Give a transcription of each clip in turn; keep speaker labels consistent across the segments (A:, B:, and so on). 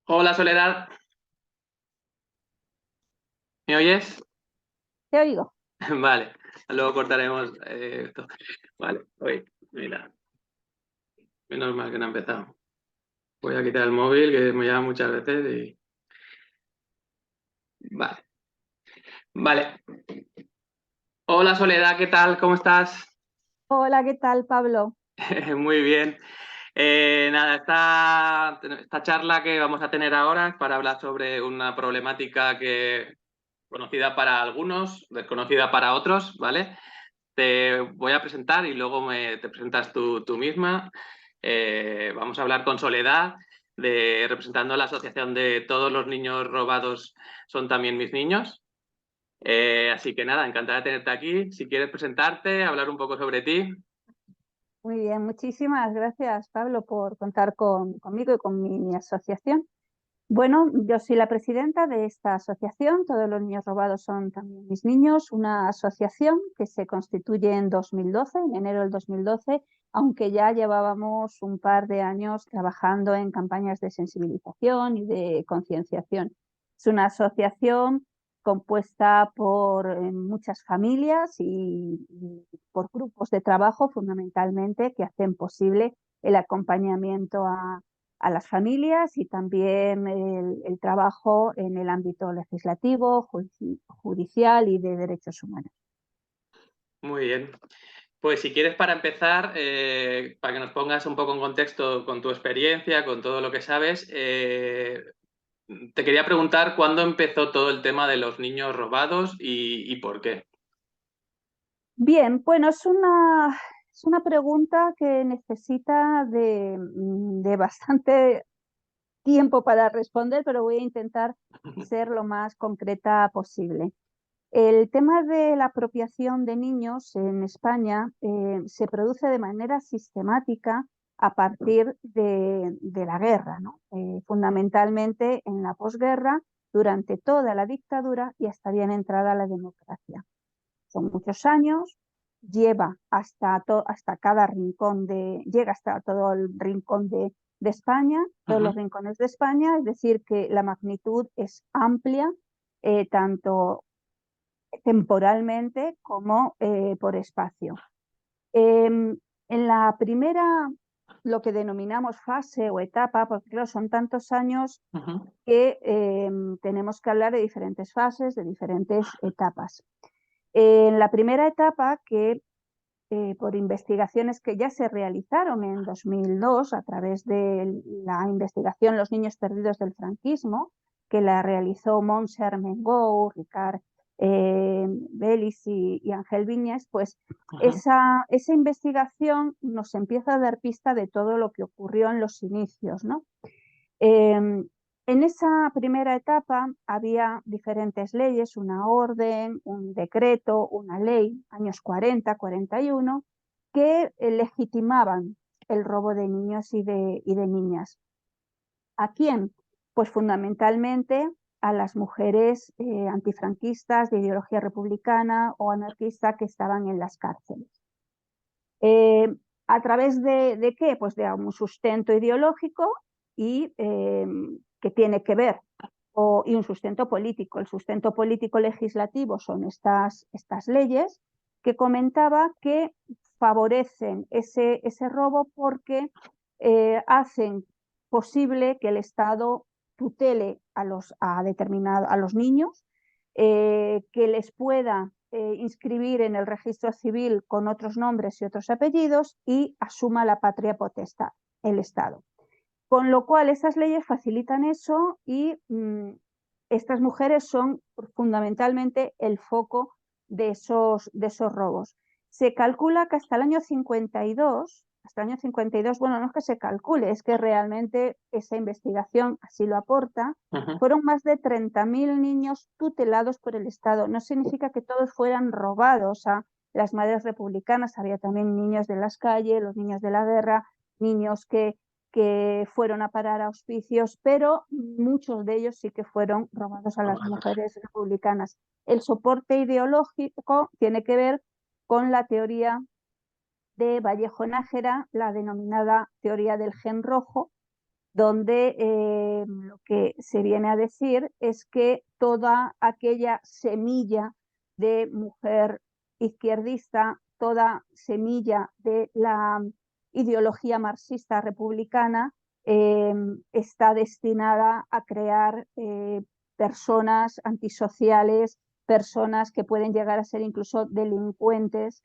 A: Hola Soledad, ¿me oyes?
B: Te oigo.
A: Vale, luego cortaremos esto. Vale, oye, mira, menos mal que no ha empezado. Voy a quitar el móvil que me llama muchas veces y... Vale, vale. Hola Soledad, ¿qué tal? ¿Cómo estás?
B: Hola, ¿qué tal, Pablo?
A: Muy bien. Nada, esta charla que vamos a tener ahora es para hablar sobre una problemática que conocida para algunos, desconocida para otros, ¿vale? Te voy a presentar y luego te presentas tú misma. Vamos a hablar con Soledad, representando a la asociación de Todos los niños robados son también mis niños. Así que nada, encantada de tenerte aquí. Si quieres presentarte, hablar un poco sobre ti.
B: Muy bien, muchísimas gracias, Pablo, por contar conmigo y con mi asociación. Bueno, yo soy la presidenta de esta asociación. Todos los niños robados son también mis niños, una asociación que se constituye en 2012, en enero del 2012, aunque ya llevábamos un par de años trabajando en campañas de sensibilización y de concienciación. Es una asociación compuesta por muchas familias y por grupos de trabajo fundamentalmente que hacen posible el acompañamiento a las familias y también el trabajo en el ámbito legislativo, judicial y de derechos humanos.
A: Muy bien. Pues si quieres para empezar, para que nos pongas un poco en contexto con tu experiencia, con todo lo que sabes, te quería preguntar cuándo empezó todo el tema de los niños robados y por qué.
B: Bien, bueno, es una pregunta que necesita de bastante tiempo para responder, pero voy a intentar ser lo más concreta posible. El tema de la apropiación de niños en España se produce de manera sistemática a partir de la guerra, ¿no? Fundamentalmente en la posguerra, durante toda la dictadura y hasta bien entrada la democracia. Son muchos años, hasta cada rincón llega hasta todo el rincón de España, todos
A: Ujú.
B: los rincones de España, es decir, que la magnitud es amplia, tanto temporalmente como por espacio. En la primera, lo que denominamos fase o etapa, porque claro, son tantos años
A: Ujú.
B: que tenemos que hablar de diferentes fases, de diferentes etapas. En la primera etapa, que por investigaciones que ya se realizaron en 2002 a través de la investigación Los niños perdidos del franquismo, que la realizó Montse Armengou, Ricard Belis y Ángel Viñas, pues
A: Ujú.
B: esa investigación nos empieza a dar pista de todo lo que ocurrió en los inicios, ¿no? En esa primera etapa había diferentes leyes, una orden, un decreto, una ley, años 40, 41, que legitimaban el robo de niños y de niñas. ¿A quién? Pues fundamentalmente a las mujeres antifranquistas de ideología republicana o anarquista que estaban en las cárceles. ¿A través de qué? Pues de un sustento ideológico y que tiene que ver, y un sustento político. El sustento político legislativo son estas leyes que comentaba que favorecen ese robo porque hacen posible que el Estado tutele a los niños, que les pueda inscribir en el registro civil con otros nombres y otros apellidos y asuma la patria potestad, el Estado. Con lo cual, esas leyes facilitan eso y estas mujeres son fundamentalmente el foco de esos robos. Se calcula que hasta el año 52, bueno, no es que se calcule, es que realmente esa investigación así lo aporta,
A: Ujú.
B: fueron más de 30.000 niños tutelados por el Estado. No significa que todos fueran robados a las madres republicanas, había también niños de las calles, los niños de la guerra, niños que fueron a parar a hospicios, pero muchos de ellos sí que fueron robados a las mujeres republicanas. El soporte ideológico tiene que ver con la teoría de Vallejo Nájera, la denominada teoría del gen rojo, donde lo que se viene a decir es que toda aquella semilla de mujer izquierdista, toda semilla de la ideología marxista republicana está destinada a crear personas antisociales, personas que pueden llegar a ser incluso delincuentes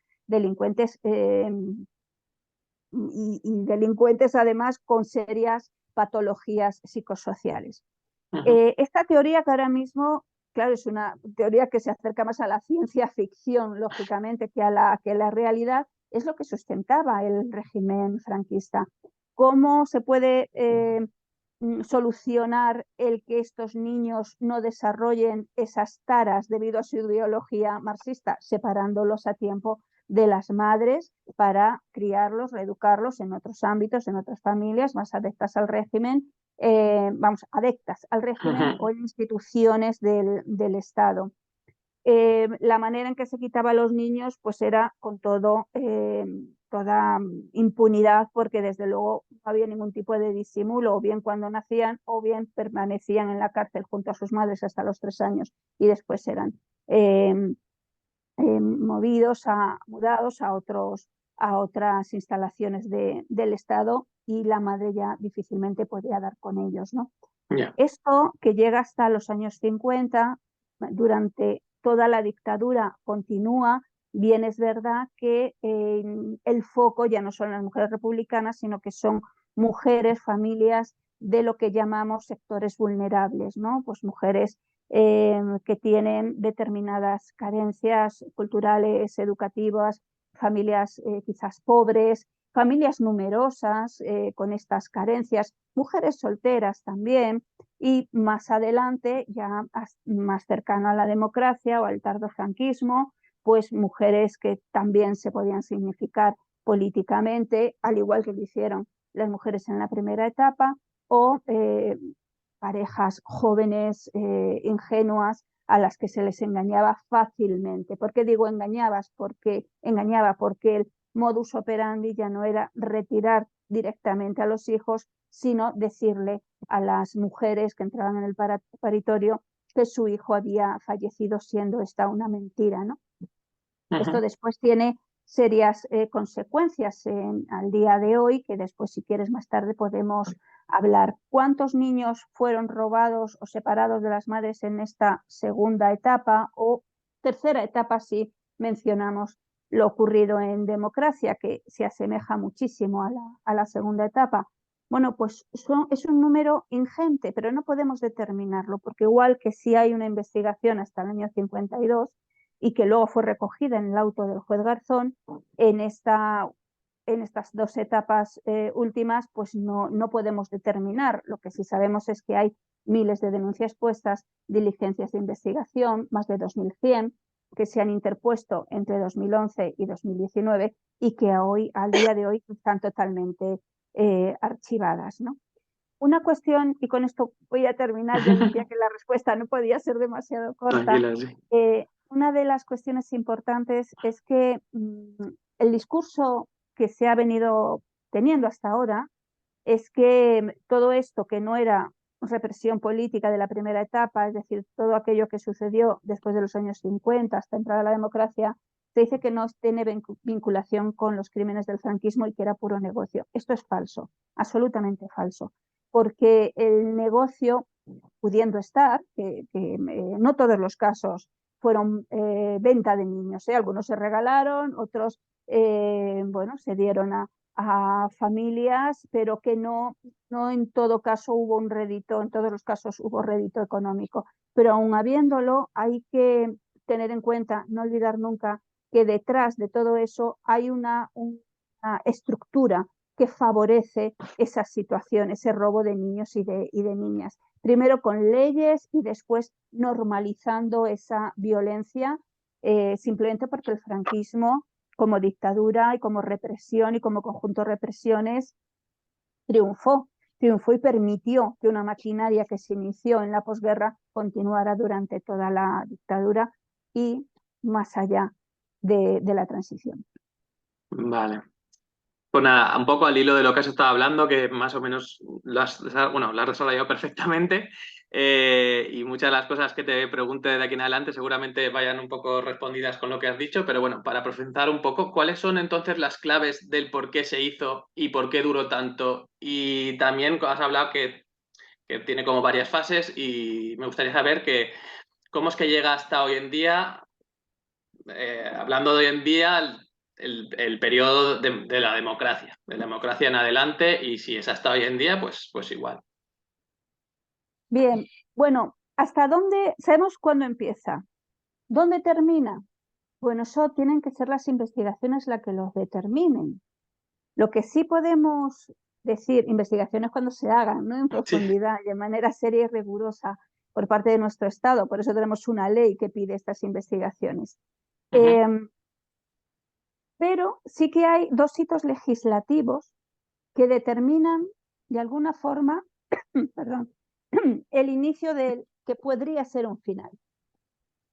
B: y delincuentes además con serias patologías psicosociales. Esta teoría que ahora mismo, claro, es una teoría que se acerca más a la ciencia ficción, lógicamente, que a la realidad, es lo que sustentaba el régimen franquista. ¿Cómo se puede solucionar el que estos niños no desarrollen esas taras debido a su ideología marxista? Separándolos a tiempo de las madres para criarlos, reeducarlos en otros ámbitos, en otras familias más adeptas al régimen, adeptas al régimen o en instituciones del Estado. La manera en que se quitaba a los niños pues era con toda impunidad, porque desde luego no había ningún tipo de disimulo, o bien cuando nacían o bien permanecían en la cárcel junto a sus madres hasta los 3 años y después eran mudados a otras instalaciones del Estado, y la madre ya difícilmente podía dar con ellos, ¿no?
A: Yeah.
B: Esto, que llega hasta los años 50, durante toda la dictadura continúa. Bien es verdad que el foco ya no son las mujeres republicanas, sino que son mujeres, familias de lo que llamamos sectores vulnerables, ¿no? Pues mujeres que tienen determinadas carencias culturales, educativas, familias quizás pobres, familias numerosas con estas carencias, mujeres solteras también, y más adelante, ya más cercano a la democracia o al tardofranquismo, pues mujeres que también se podían significar políticamente, al igual que lo hicieron las mujeres en la primera etapa, o parejas jóvenes, ingenuas, a las que se les engañaba fácilmente. ¿Por qué digo engañaba? Porque el modus operandi ya no era retirar directamente a los hijos, sino decirle a las mujeres que entraban en el paritorio que su hijo había fallecido, siendo esta una mentira, ¿no? Esto después tiene serias consecuencias al día de hoy, que después, si quieres, más tarde podemos hablar. ¿Cuántos niños fueron robados o separados de las madres en esta segunda etapa o tercera etapa, si mencionamos lo ocurrido en democracia, que se asemeja muchísimo a la segunda etapa? Bueno, pues es un número ingente, pero no podemos determinarlo, porque igual que si hay una investigación hasta el año 52, y que luego fue recogida en el auto del juez Garzón, en estas 2 etapas últimas, pues no podemos determinar. Lo que sí sabemos es que hay miles de denuncias puestas, diligencias de investigación, más de 2.100, que se han interpuesto entre 2011 y 2019 y que hoy, al día de hoy, están totalmente archivadas, ¿no? Una cuestión, y con esto voy a terminar, yo decía que la respuesta no podía ser demasiado corta.
A: Tranquila, sí.
B: Una de las cuestiones importantes es que el discurso que se ha venido teniendo hasta ahora es que todo esto, que no era represión política de la primera etapa, es decir, todo aquello que sucedió después de los años 50 hasta entrar a la democracia, se dice que no tiene vinculación con los crímenes del franquismo y que era puro negocio. Esto es falso, absolutamente falso, porque el negocio, pudiendo estar, no todos los casos fueron venta de niños, algunos se regalaron, otros se dieron a familias, pero que no en todo caso hubo un rédito, en todos los casos hubo rédito económico. Pero aún habiéndolo, hay que tener en cuenta, no olvidar nunca, que detrás de todo eso hay una estructura que favorece esa situación, ese robo de niños y de niñas. Primero con leyes y después normalizando esa violencia, simplemente porque el franquismo, como dictadura y como represión y como conjunto de represiones, triunfó y permitió que una maquinaria que se inició en la posguerra continuara durante toda la dictadura y más allá de la transición.
A: Vale. Pues nada, un poco al hilo de lo que has estado hablando, que más o menos lo has desarrollado perfectamente, y muchas de las cosas que te pregunte de aquí en adelante seguramente vayan un poco respondidas con lo que has dicho, pero bueno, para profundizar un poco, ¿cuáles son entonces las claves del por qué se hizo y por qué duró tanto? Y también has hablado que tiene como varias fases y me gustaría saber cómo es que llega hasta hoy en día, hablando de hoy en día, el periodo de la democracia en adelante, y si es hasta hoy en día, pues igual.
B: Bien, bueno, ¿hasta dónde? Sabemos cuándo empieza. ¿Dónde termina? Bueno, eso tienen que ser las investigaciones las que los determinen. Lo que sí podemos decir, investigaciones cuando se hagan, ¿no? En
A: Sí.
B: profundidad y de manera seria y rigurosa por parte de nuestro Estado. Por eso tenemos una ley que pide estas investigaciones.
A: Uh-huh.
B: Pero sí que hay dos hitos legislativos que determinan de alguna forma perdón, el inicio del que podría ser un final.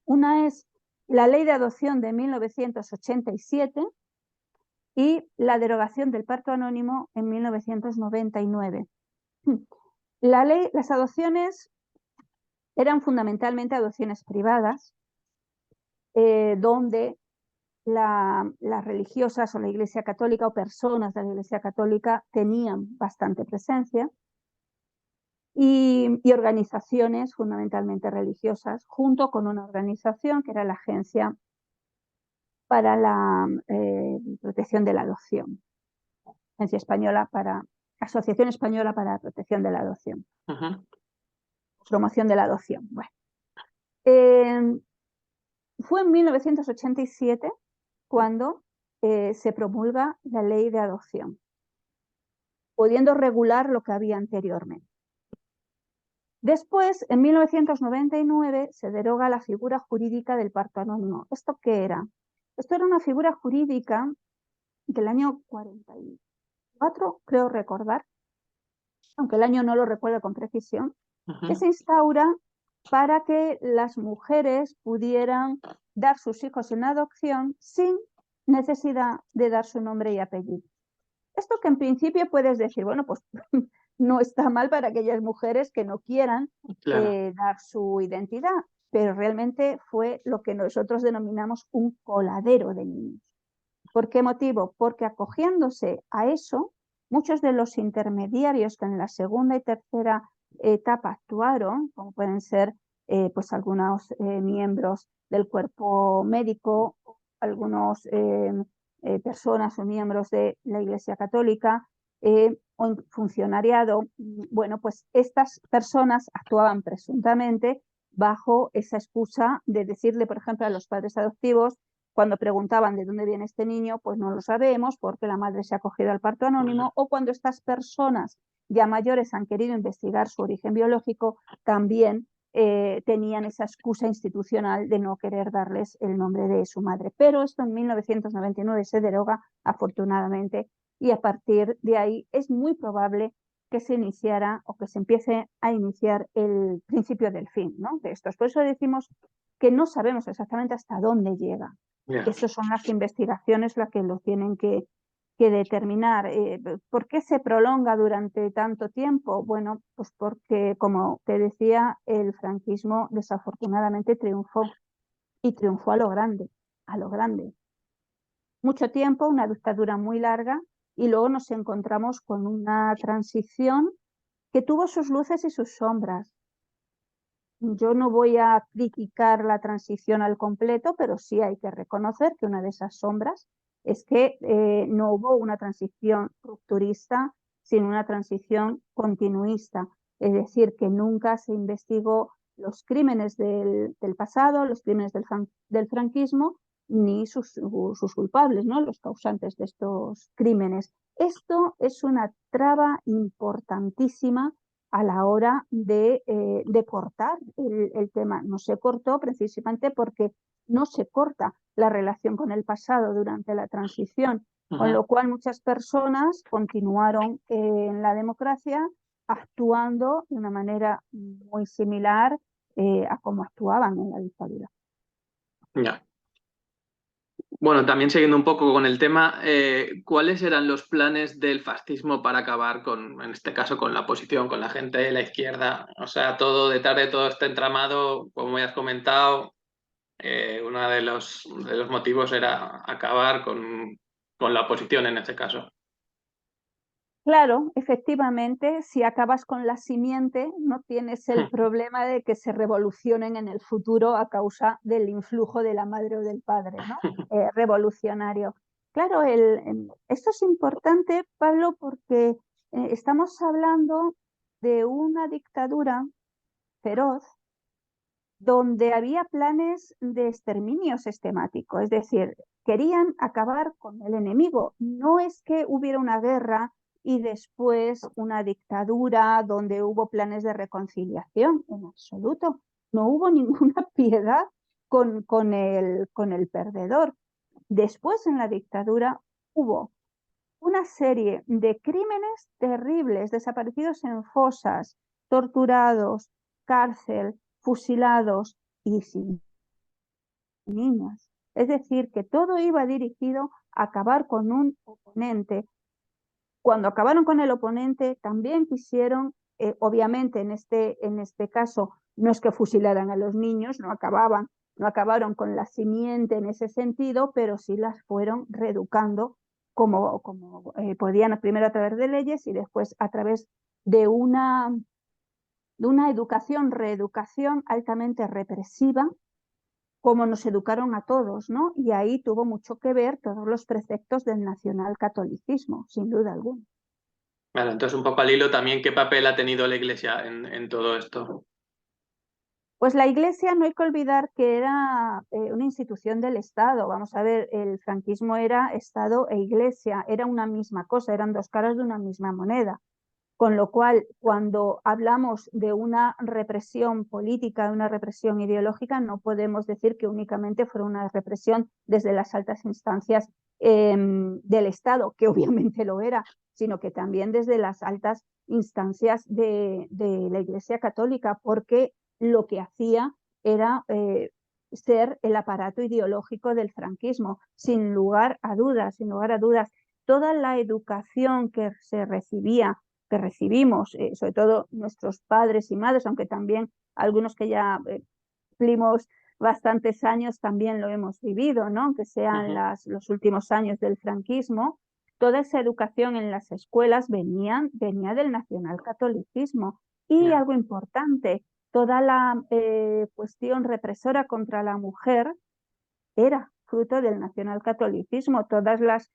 B: Una es la Ley de Adopción de 1987 y la derogación del parto anónimo en 1999. Las adopciones eran fundamentalmente adopciones privadas, donde las religiosas o la Iglesia Católica o personas de la Iglesia Católica tenían bastante presencia, y organizaciones fundamentalmente religiosas, junto con una organización que era la Agencia para la Protección de la Adopción, Asociación Española para la Protección de la Adopción,
A: Uh-huh.
B: promoción de la adopción. Bueno, eh, fue en 1987 cuando se promulga la Ley de Adopción, pudiendo regular lo que había anteriormente. Después, en 1999, se deroga la figura jurídica del parto anónimo. ¿Esto qué era? Esto era una figura jurídica del año 44, creo recordar, aunque el año no lo recuerdo con precisión, que se instaura para que las mujeres pudieran dar sus hijos en adopción sin necesidad de dar su nombre y apellido. Esto que en principio puedes decir, bueno, pues no está mal para aquellas mujeres que no quieran
A: Claro.
B: dar su identidad, pero realmente fue lo que nosotros denominamos un coladero de niños. ¿Por qué motivo? Porque acogiéndose a eso, muchos de los intermediarios que en la segunda y tercera etapa actuaron, como pueden ser pues algunos miembros del cuerpo médico, algunos personas o miembros de la Iglesia Católica o funcionariado, bueno, pues estas personas actuaban presuntamente bajo esa excusa de decirle, por ejemplo, a los padres adoptivos, cuando preguntaban de dónde viene este niño, pues no lo sabemos porque la madre se ha acogido al parto anónimo, o cuando estas personas ya mayores han querido investigar su origen biológico, también tenían esa excusa institucional de no querer darles el nombre de su madre. Pero esto en 1999 se deroga, afortunadamente, y a partir de ahí es muy probable que se iniciara o que se empiece a iniciar el principio del fin, ¿no? De estos. Por eso decimos que no sabemos exactamente hasta dónde llega.
A: Yeah.
B: Esas son las investigaciones las que lo tienen que determinar. ¿Por qué se prolonga durante tanto tiempo? Bueno, pues porque, como te decía, el franquismo desafortunadamente triunfó, y triunfó a lo grande, a lo grande. Mucho tiempo, una dictadura muy larga, y luego nos encontramos con una transición que tuvo sus luces y sus sombras. Yo no voy a criticar la transición al completo, pero sí hay que reconocer que una de esas sombras es que no hubo una transición rupturista, sino una transición continuista. Es decir, que nunca se investigó los crímenes del pasado, los crímenes del franquismo, ni sus culpables, ¿no? Los causantes de estos crímenes. Esto es una traba importantísima a la hora de cortar el tema. No se cortó precisamente porque no se corta la relación con el pasado durante la transición, con lo cual muchas personas continuaron en la democracia actuando de una manera muy similar a como actuaban en la dictadura.
A: Ya. Bueno, también siguiendo un poco con el tema, ¿cuáles eran los planes del fascismo para acabar con, en este caso, con la oposición, con la gente de la izquierda? O sea, todo detrás de todo este entramado, como ya has comentado, uno de los motivos era acabar con la oposición en este caso.
B: Claro, efectivamente, si acabas con la simiente, no tienes el problema de que se revolucionen en el futuro a causa del influjo de la madre o del padre, ¿no? Revolucionario. Claro, esto es importante, Pablo, porque estamos hablando de una dictadura feroz donde había planes de exterminio sistemático, es decir, querían acabar con el enemigo. No es que hubiera una guerra y después una dictadura donde hubo planes de reconciliación, en absoluto. No hubo ninguna piedad con el perdedor. Después en la dictadura hubo una serie de crímenes terribles, desaparecidos en fosas, torturados, cárcel, fusilados y sin niñas. Es decir, que todo iba dirigido a acabar con un oponente. Cuando acabaron con el oponente, también quisieron, obviamente en este caso, no es que fusilaran a los niños, no acabaron con la simiente en ese sentido, pero sí las fueron reeducando como podían, primero a través de leyes y después a través de una reeducación altamente represiva, como nos educaron a todos, ¿no? Y ahí tuvo mucho que ver todos los preceptos del nacionalcatolicismo, sin duda alguna.
A: Claro, entonces un poco al hilo también, ¿qué papel ha tenido la Iglesia en todo esto?
B: Pues la Iglesia no hay que olvidar que era una institución del Estado. Vamos a ver, el franquismo era Estado e Iglesia, era una misma cosa, eran dos caras de una misma moneda. Con lo cual, cuando hablamos de una represión política, de una represión ideológica, no podemos decir que únicamente fuera una represión desde las altas instancias del Estado, que obviamente lo era, sino que también desde las altas instancias de la Iglesia Católica, porque lo que hacía era ser el aparato ideológico del franquismo, sin lugar a dudas, sin lugar a dudas. Toda la educación que se recibía, que recibimos, sobre todo nuestros padres y madres, aunque también algunos que ya cumplimos bastantes años también lo hemos vivido, ¿no? Aunque sean los últimos años del franquismo, toda esa educación en las escuelas venía del nacionalcatolicismo. Y algo importante, toda la cuestión represora contra la mujer era fruto del nacionalcatolicismo. Todas las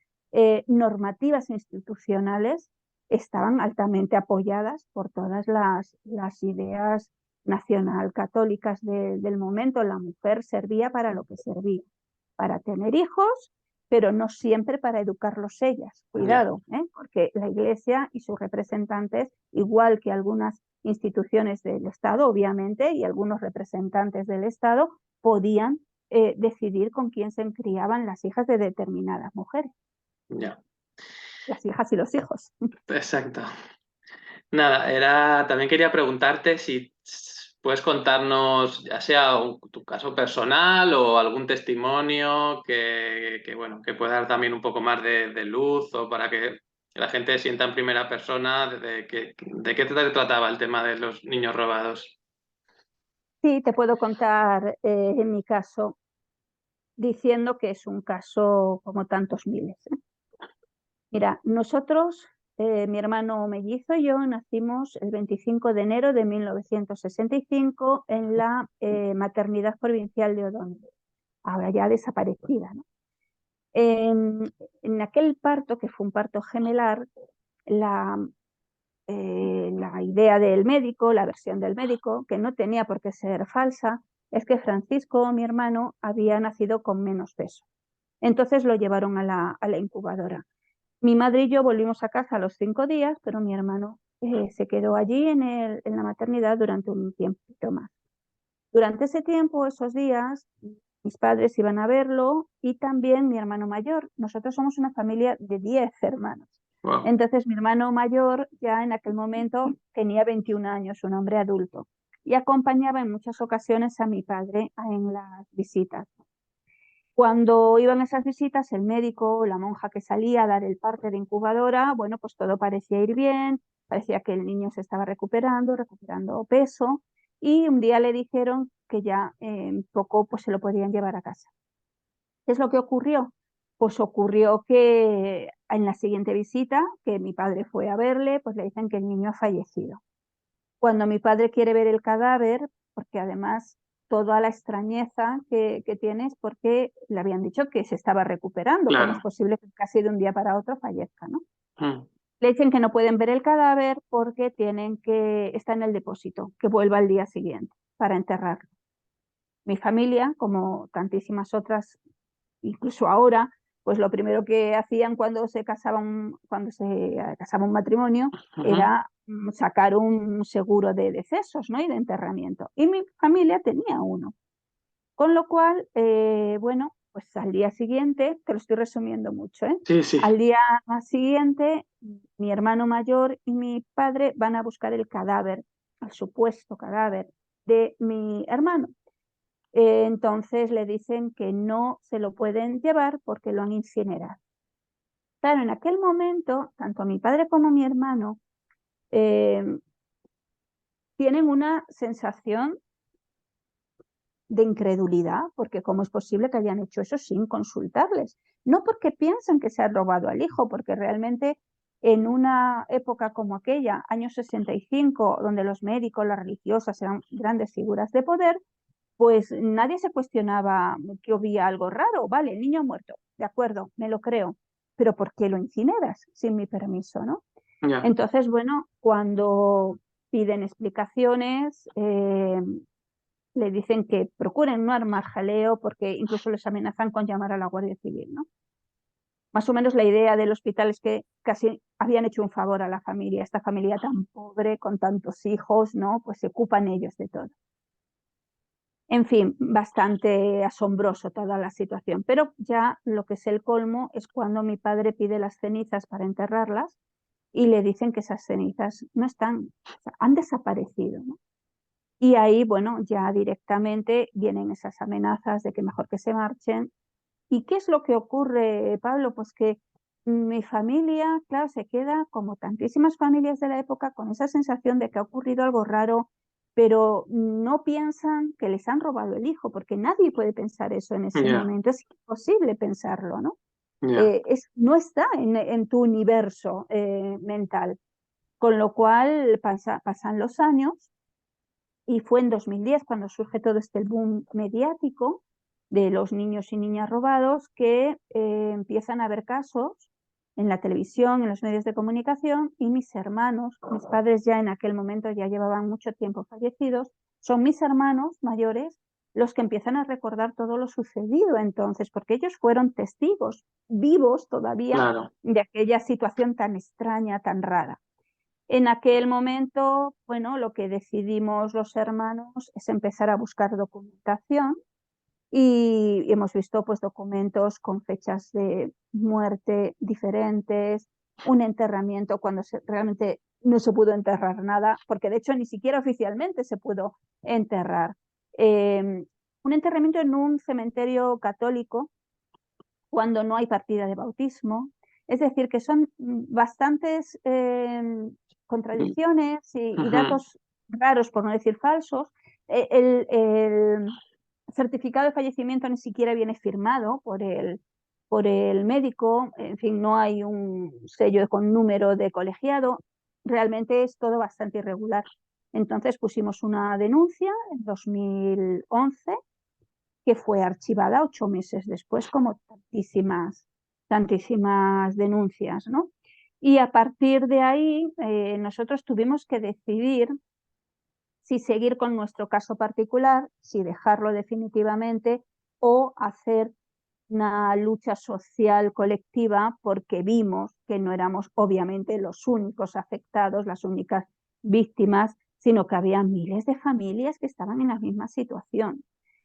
B: normativas institucionales estaban altamente apoyadas por todas las ideas nacionalcatólicas del momento. La mujer servía para lo que servía, para tener hijos, pero no siempre para educarlos ellas. Cuidado, porque la Iglesia y sus representantes, igual que algunas instituciones del Estado, obviamente, y algunos representantes del Estado, podían decidir con quién se criaban las hijas de determinadas mujeres.
A: Ya,
B: Las hijas y los hijos.
A: exacto. Nada, también quería preguntarte si puedes contarnos, ya sea tu caso personal o algún testimonio bueno, que pueda dar también un poco más de luz o para que la gente sienta en primera persona de qué te trataba el tema de los niños robados.
B: Sí, te puedo contar en mi caso, diciendo que es un caso como tantos miles. Mira, nosotros, mi hermano mellizo y yo, nacimos el 25 de enero de 1965 en la maternidad provincial de Odón, ahora ya desaparecida, ¿no? En aquel parto, que fue un parto gemelar, la idea del médico, la versión del médico, que no tenía por qué ser falsa, es que Francisco, mi hermano, había nacido con menos peso. Entonces lo llevaron a la incubadora. Mi madre y yo volvimos a casa a los 5 días, pero mi hermano se quedó allí en la maternidad durante un tiempito más. Durante ese tiempo, esos días, mis padres iban a verlo y también mi hermano mayor. Nosotros somos una familia de 10 hermanos.
A: Wow.
B: Entonces mi hermano mayor ya en aquel momento tenía 21 años, un hombre adulto, y acompañaba en muchas ocasiones a mi padre en las visitas. Cuando iban a esas visitas, el médico, la monja que salía a dar el parte de incubadora, bueno, pues todo parecía ir bien, parecía que el niño se estaba recuperando peso, y un día le dijeron que ya en poco pues se lo podían llevar a casa. ¿Qué es lo que ocurrió? Pues ocurrió que en la siguiente visita, que mi padre fue a verle, pues le dicen que el niño ha fallecido. Cuando mi padre quiere ver el cadáver, porque además toda la extrañeza que tiene es porque le habían dicho que se estaba recuperando, ¿cómo es
A: claro.
B: posible que casi de un día para otro fallezca, ¿no?
A: Mm,
B: Le dicen que no pueden ver el cadáver porque está en el depósito, que vuelva al día siguiente para enterrarlo. Mi familia, como tantísimas otras, incluso ahora, pues lo primero que hacían cuando se casaba un matrimonio
A: ujú.
B: era sacar un seguro de decesos, ¿no? Y de enterramiento. Y mi familia tenía uno. Con lo cual, bueno, pues al día siguiente, te lo estoy resumiendo mucho, ¿eh?
A: Sí, sí.
B: Al día siguiente, mi hermano mayor y mi padre van a buscar el cadáver, el supuesto cadáver de mi hermano. Entonces le dicen que no se lo pueden llevar porque lo han incinerado. Claro, en aquel momento, tanto mi padre como mi hermano eh, tienen una sensación de incredulidad, porque ¿cómo es posible que hayan hecho eso sin consultarles? No porque piensan que se ha robado al hijo, porque realmente en una época como aquella, años 65, donde los médicos, las religiosas eran grandes figuras de poder, pues nadie se cuestionaba que había algo raro. Vale, el niño muerto, de acuerdo, me lo creo, pero ¿por qué lo incineras sin mi permiso, no?
A: Ya.
B: Entonces, bueno, cuando piden explicaciones, le dicen que procuren no armar jaleo porque incluso les amenazan con llamar a la Guardia Civil, ¿no? Más o menos la idea del hospital es que casi habían hecho un favor a la familia, esta familia tan pobre, con tantos hijos, ¿no? Pues se ocupan ellos de todo. En fin, bastante asombroso toda la situación, pero ya lo que es el colmo es cuando mi padre pide las cenizas para enterrarlas y le dicen que esas cenizas no están, o sea, han desaparecido, ¿no? Y ahí, bueno, ya directamente vienen esas amenazas de que mejor que se marchen. ¿Y qué es lo que ocurre, Pablo? Pues que mi familia, claro, se queda, como tantísimas familias de la época, con esa sensación de que ha ocurrido algo raro, pero no piensan que les han robado el hijo, porque nadie puede pensar eso en ese
A: Ya,
B: momento, es imposible pensarlo, ¿no?
A: ya.
B: No está en tu universo mental, con lo cual pasan los años y fue en 2010 cuando surge todo este boom mediático de los niños y niñas robados que empiezan a haber casos en la televisión, en los medios de comunicación, y mis hermanos, mis padres ya en aquel momento ya llevaban mucho tiempo fallecidos, son mis hermanos mayores los que empiezan a recordar todo lo sucedido entonces, porque ellos fueron testigos vivos todavía
A: Claro.
B: de aquella situación tan extraña, tan rara. En aquel momento, bueno, lo que decidimos los hermanos es empezar a buscar documentación y hemos visto pues documentos con fechas de muerte diferentes, un enterramiento cuando realmente no se pudo enterrar nada, porque de hecho ni siquiera oficialmente se pudo enterrar. Un enterramiento en un cementerio católico cuando no hay partida de bautismo. Es decir, que son bastantes contradicciones y
A: Ujú.
B: datos raros, por no decir falsos. El certificado de fallecimiento ni siquiera viene firmado por el médico, en fin, no hay un sello con número de colegiado, realmente es todo bastante irregular. Entonces pusimos una denuncia en 2011 que fue archivada 8 meses después, como tantísimas denuncias, ¿no? Y a partir de ahí, nosotros tuvimos que decidir si seguir con nuestro caso particular, si dejarlo definitivamente o hacer una lucha social colectiva porque vimos que no éramos obviamente los únicos afectados, las únicas víctimas, sino que había miles de familias que estaban en la misma situación.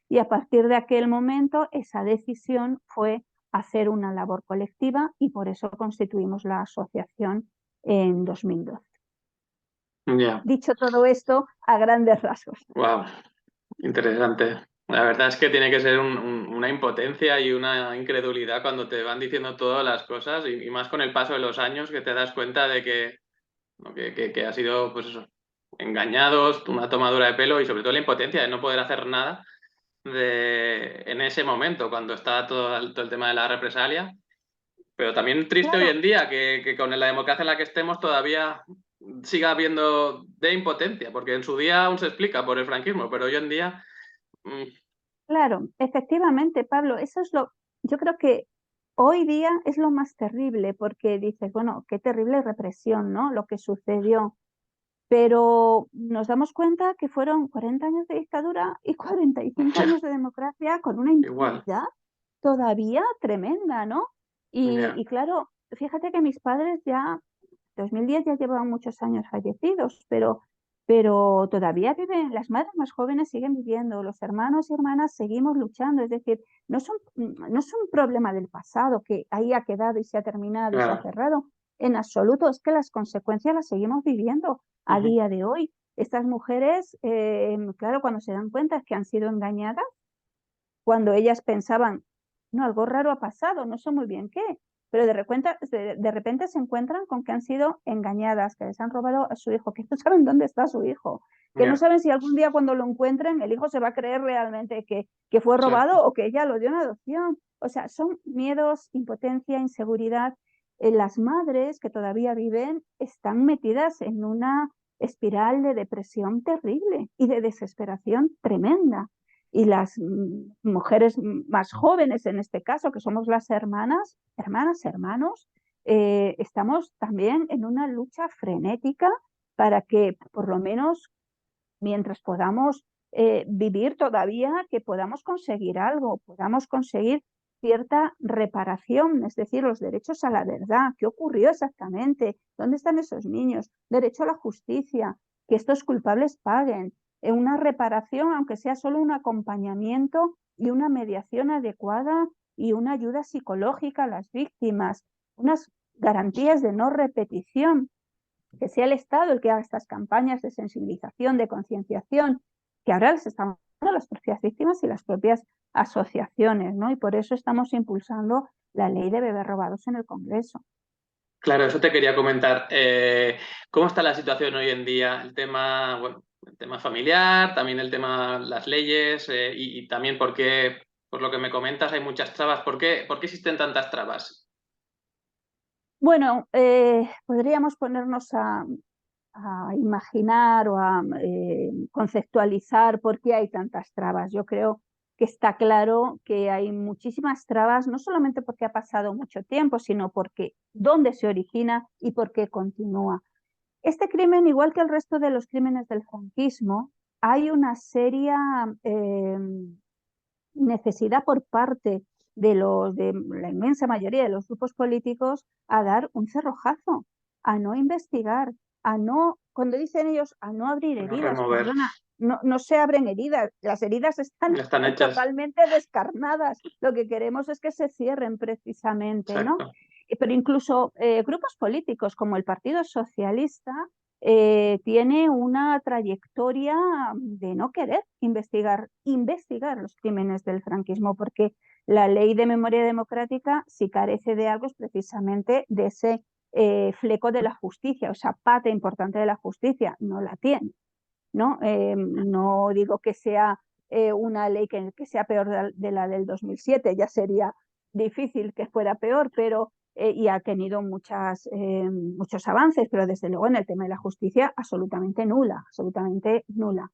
B: Y a partir de aquel momento, esa decisión fue hacer una labor colectiva y por eso constituimos la asociación en 2012.
A: Ya.
B: Dicho todo esto, a grandes rasgos.
A: Wow. Interesante. La verdad es que tiene que ser una impotencia y una incredulidad cuando te van diciendo todas las cosas y más con el paso de los años que te das cuenta de que, ¿no? que ha sido, pues eso, engañados, una tomadura de pelo y sobre todo la impotencia de no poder hacer nada en ese momento, cuando está todo el tema de la represalia. Pero también triste hoy
B: Claro,
A: en día que con la democracia en la que estemos todavía siga habiendo de impotencia, porque en su día aún se explica por el franquismo, pero hoy en día, mm,
B: claro, efectivamente, Pablo, eso es yo creo que hoy día es lo más terrible, porque dices, bueno, qué terrible represión, ¿no? Lo que sucedió. Pero nos damos cuenta que fueron 40 años de dictadura y 45 años de democracia con una
A: igual.
B: impunidad todavía tremenda, ¿no?
A: Ya,
B: Y claro, fíjate que mis padres ya, 2010 ya llevaban muchos años fallecidos, pero todavía viven, las madres más jóvenes siguen viviendo, los hermanos y hermanas seguimos luchando, es decir, no es un problema del pasado que ahí ha quedado y se ha terminado y se ha
A: claro.
B: cerrado, en absoluto, es que las consecuencias las seguimos viviendo a
A: Ujú.
B: día de hoy. Estas mujeres, claro, cuando se dan cuenta es que han sido engañadas, cuando ellas pensaban, no, algo raro ha pasado, no sé muy bien qué, pero de repente se encuentran con que han sido engañadas, que les han robado a su hijo, que no saben dónde está su hijo, que no
A: Ya,
B: saben si algún día cuando lo encuentren el hijo se va a creer realmente que fue
A: exacto.
B: robado o que ella lo dio en adopción. O sea, son miedos, impotencia, inseguridad. Las madres que todavía viven están metidas en una espiral de depresión terrible y de desesperación tremenda. Y las mujeres más jóvenes, en este caso, que somos las hermanos, estamos también en una lucha frenética para que por lo menos mientras podamos vivir todavía, que podamos conseguir algo, podamos conseguir cierta reparación, es decir, los derechos a la verdad, qué ocurrió exactamente, dónde están esos niños, derecho a la justicia, que estos culpables paguen, una reparación, aunque sea solo un acompañamiento y una mediación adecuada y una ayuda psicológica a las víctimas, unas garantías de no repetición, que sea el Estado el que haga estas campañas de sensibilización, de concienciación, que ahora les están dando las propias víctimas y las propias asociaciones, ¿no? Y por eso estamos impulsando la ley de bebés robados en el Congreso.
A: Claro, eso te quería comentar. ¿Cómo está la situación hoy en día? El tema, bueno, el tema familiar, también el tema las leyes y también porque, por lo que me comentas, hay muchas trabas. Por qué existen tantas trabas?
B: Bueno, podríamos ponernos imaginar o a conceptualizar por qué hay tantas trabas. Yo creo que está claro que hay muchísimas trabas, no solamente porque ha pasado mucho tiempo, sino porque dónde se origina y por qué continúa. Este crimen, igual que el resto de los crímenes del franquismo, hay una seria necesidad por parte de la inmensa mayoría de los grupos políticos a dar un cerrojazo, a no investigar, a no, cuando dicen ellos, a no abrir
A: No
B: heridas,
A: remover.
B: perdona, no se abren heridas, las heridas están
A: Están hechas.
B: totalmente descarnadas, lo que queremos es que se cierren precisamente, ¿no?
A: Exacto.
B: Pero incluso grupos políticos como el Partido Socialista tiene una trayectoria de no querer investigar los crímenes del franquismo, porque la ley de memoria democrática, si carece de algo, es precisamente de ese fleco de la justicia, o sea, pata importante de la justicia, no la tiene, ¿no? No digo que sea una ley que sea peor de la del 2007, ya sería difícil que fuera peor, pero y ha tenido muchos avances, pero desde luego en el tema de la justicia absolutamente nula, absolutamente nula.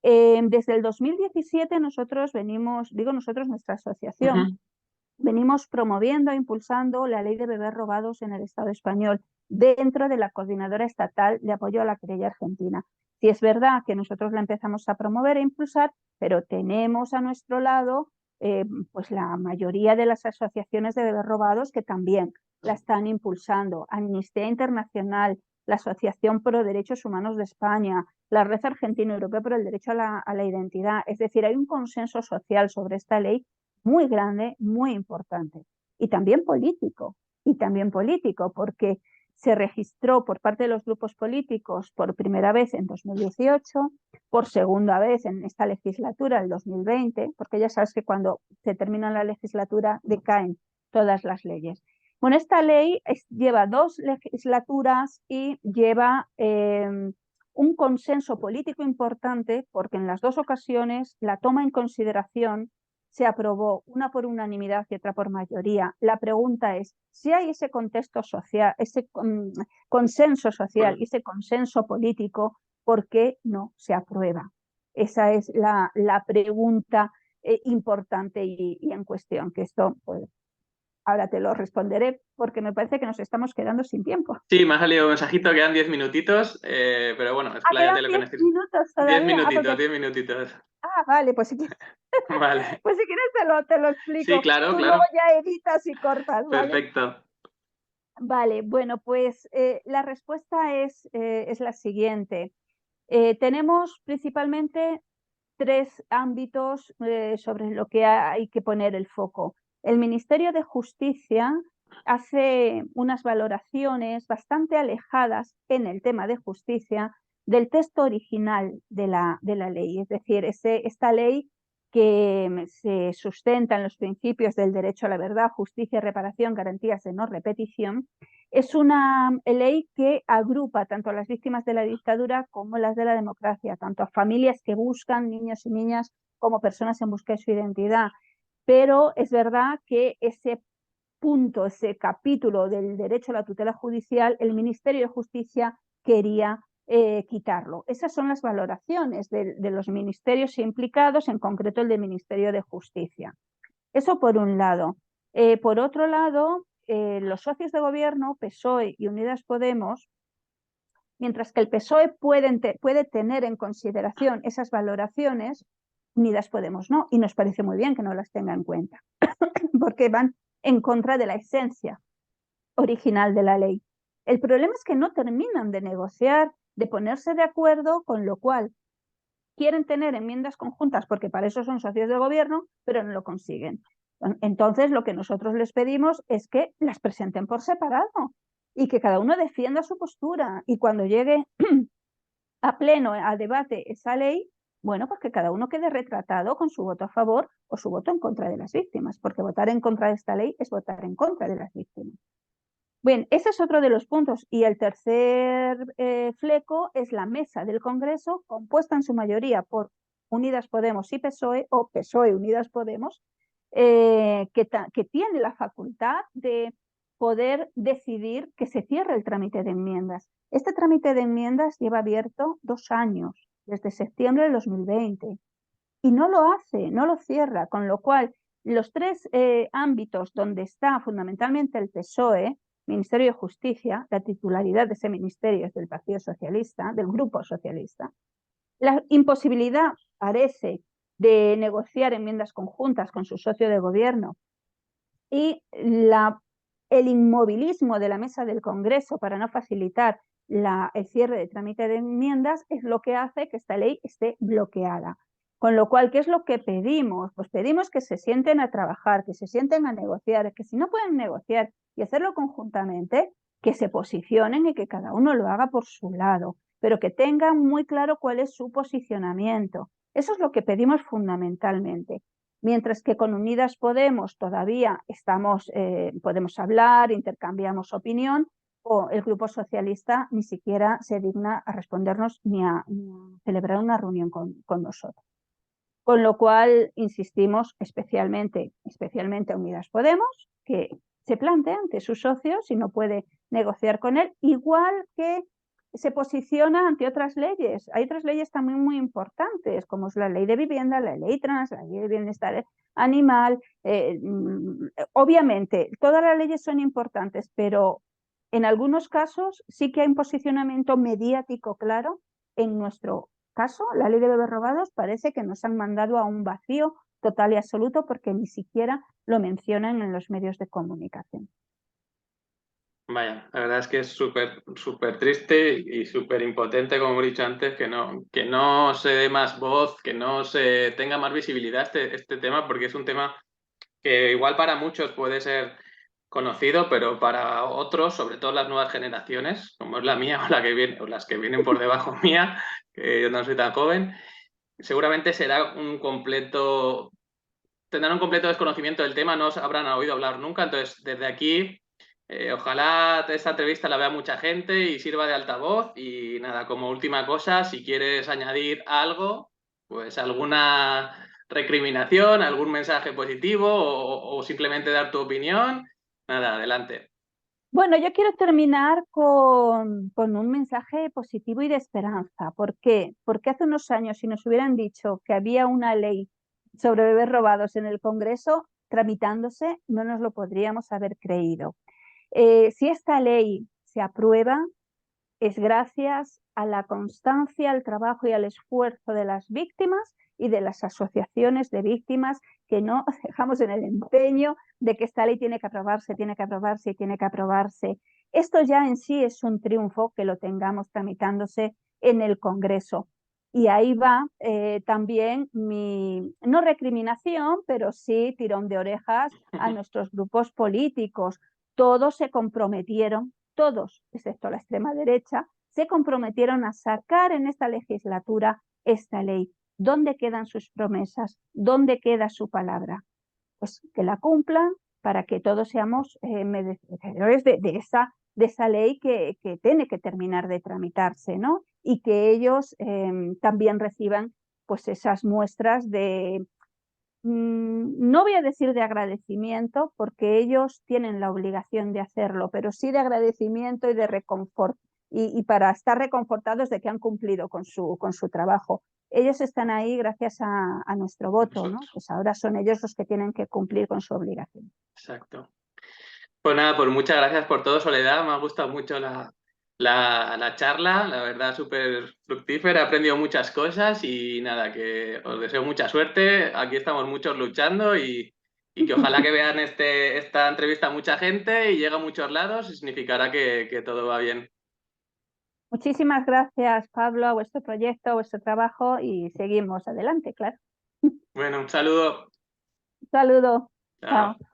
B: Desde el 2017 nosotros venimos, digo nosotros, nuestra asociación,
A: Ujú.
B: venimos promoviendo e impulsando la ley de bebés robados en el Estado español dentro de la Coordinadora Estatal de Apoyo a la Querella Argentina. Sí es verdad que nosotros la empezamos a promover e impulsar, pero tenemos a nuestro lado pues la mayoría de las asociaciones de bebés robados que también la están impulsando. Amnistía Internacional, la Asociación Pro Derechos Humanos de España, la Red Argentina Europea por el Derecho a la Identidad. Es decir, hay un consenso social sobre esta ley muy grande, muy importante. Y también político, porque se registró por parte de los grupos políticos por primera vez en 2018, por segunda vez en esta legislatura, el 2020, porque ya sabes que cuando se termina la legislatura decaen todas las leyes. Bueno, esta ley lleva 2 legislaturas y lleva un consenso político importante, porque en las 2 ocasiones la toma en consideración se aprobó, una por unanimidad y otra por mayoría. La pregunta es, si hay ese contexto social, ese consenso social y ese consenso político, ¿por qué no se aprueba? Esa es la pregunta importante y en cuestión, que esto, pues, ahora te lo responderé porque me parece que nos estamos quedando sin tiempo.
A: Sí, me ha salido un mensajito, quedan 10 minutitos, pero bueno,
B: Quedan
A: expláyate lo que
B: 10
A: necesites.
B: minutos
A: 10
B: todavía.
A: minutitos, 10 minutitos.
B: Vale, pues si quieres,
A: Vale.
B: pues si quieres te lo
A: Sí,
B: explico.
A: claro,
B: Tú luego
A: claro.
B: ya editas y cortas, ¿vale?
A: Perfecto.
B: Vale, bueno, pues la respuesta es la siguiente. Tenemos principalmente 3 ámbitos sobre lo que hay que poner el foco. El Ministerio de Justicia hace unas valoraciones bastante alejadas en el tema de justicia del texto original de la ley. Es decir, esta ley que se sustenta en los principios del derecho a la verdad, justicia, reparación, garantías de no repetición, es una ley que agrupa tanto a las víctimas de la dictadura como las de la democracia, tanto a familias que buscan, niños y niñas, como personas en busca de su identidad. Pero es verdad que ese punto, ese capítulo del derecho a la tutela judicial, el Ministerio de Justicia quería quitarlo. Esas son las valoraciones de los ministerios implicados, en concreto el del Ministerio de Justicia. Eso por un lado. Por otro lado, los socios de gobierno, PSOE y Unidas Podemos, mientras que el PSOE puede tener en consideración esas valoraciones, Unidas Podemos no, y nos parece muy bien que no las tenga en cuenta, porque van en contra de la esencia original de la ley. El problema es que no terminan de negociar, de ponerse de acuerdo, con lo cual quieren tener enmiendas conjuntas porque para eso son socios de gobierno, pero no lo consiguen. Entonces, lo que nosotros les pedimos es que las presenten por separado y que cada uno defienda su postura. Y cuando llegue a pleno, a debate esa ley, bueno, pues que cada uno quede retratado con su voto a favor o su voto en contra de las víctimas, porque votar en contra de esta ley es votar en contra de las víctimas. Bien, ese es otro de los puntos. Y el tercer fleco es la mesa del Congreso, compuesta en su mayoría por Unidas Podemos y PSOE, o PSOE Unidas Podemos, que tiene la facultad de poder decidir que se cierre el trámite de enmiendas. Este trámite de enmiendas lleva abierto 2 años, desde septiembre del 2020, y no lo hace, no lo cierra, con lo cual los 3 ámbitos donde está fundamentalmente el PSOE, Ministerio de Justicia, la titularidad de ese ministerio es del Partido Socialista, del Grupo Socialista, la imposibilidad, parece, de negociar enmiendas conjuntas con su socio de gobierno y el inmovilismo de la mesa del Congreso para no facilitar el cierre de trámite de enmiendas es lo que hace que esta ley esté bloqueada. Con lo cual, ¿qué es lo que pedimos? Pues pedimos que se sienten a trabajar, que se sienten a negociar, que si no pueden negociar y hacerlo conjuntamente, que se posicionen y que cada uno lo haga por su lado, pero que tengan muy claro cuál es su posicionamiento. Eso es lo que pedimos fundamentalmente. Mientras que con Unidas Podemos todavía podemos hablar, intercambiamos opinión, o el Grupo Socialista ni siquiera se digna a respondernos ni a celebrar una reunión con nosotros. Con lo cual, insistimos especialmente a Unidas Podemos, que se plantea ante sus socios si no puede negociar con él, igual que se posiciona ante otras leyes. Hay otras leyes también muy importantes, como es la ley de vivienda, la ley trans, la ley de bienestar animal. Obviamente, todas las leyes son importantes, pero en algunos casos sí que hay un posicionamiento mediático claro. En nuestro caso, la ley de bebés robados parece que nos han mandado a un vacío total y absoluto porque ni siquiera lo mencionan en los medios de comunicación.
A: Vaya, la verdad es que es súper triste y súper impotente, como he dicho antes, que no se dé más voz, que no se tenga más visibilidad este tema, porque es un tema que igual para muchos puede ser conocido, pero para otros, sobre todo las nuevas generaciones, como es la mía o la que viene, o las que vienen por debajo mía, que yo no soy tan joven, seguramente tendrán un completo desconocimiento del tema, no os habrán oído hablar nunca. Entonces, desde aquí, ojalá esta entrevista la vea mucha gente y sirva de altavoz. Y nada, como última cosa, si quieres añadir algo, pues alguna recriminación, algún mensaje positivo o simplemente dar tu opinión, nada, adelante.
B: Bueno, yo quiero terminar con un mensaje positivo y de esperanza. ¿Por qué? Porque hace unos años, si nos hubieran dicho que había una ley sobre bebés robados en el Congreso tramitándose, no nos lo podríamos haber creído. Si esta ley se aprueba, es gracias a la constancia, al trabajo y al esfuerzo de las víctimas y de las asociaciones de víctimas, que no dejamos en el empeño de que esta ley tiene que aprobarse, tiene que aprobarse y tiene que aprobarse. Esto ya en sí es un triunfo que lo tengamos tramitándose en el Congreso. Y ahí va también mi, no recriminación, pero sí tirón de orejas a nuestros grupos políticos. Todos se comprometieron, todos, excepto la extrema derecha, se comprometieron a sacar en esta legislatura esta ley. ¿Dónde quedan sus promesas? ¿Dónde queda su palabra? Pues que la cumplan para que todos seamos merecedores de esa ley que tiene que terminar de tramitarse, ¿no? Y que ellos también reciban pues esas muestras de, no voy a decir de agradecimiento, porque ellos tienen la obligación de hacerlo, pero sí de agradecimiento y de reconfort, y para estar reconfortados de que han cumplido con su trabajo. Ellos están ahí gracias a nuestro voto, ¿no? Pues ahora son ellos los que tienen que cumplir con su obligación.
A: Exacto. Pues nada, pues muchas gracias por todo, Soledad. Me ha gustado mucho la charla, la verdad, súper fructífera. He aprendido muchas cosas y nada, que os deseo mucha suerte. Aquí estamos muchos luchando y que ojalá que vean esta entrevista mucha gente y llegue a muchos lados y significará que todo va bien.
B: Muchísimas gracias, Pablo, a vuestro proyecto, a vuestro trabajo, y seguimos adelante, claro.
A: Bueno, un saludo.
B: Un saludo.
A: Chao.
B: Chao.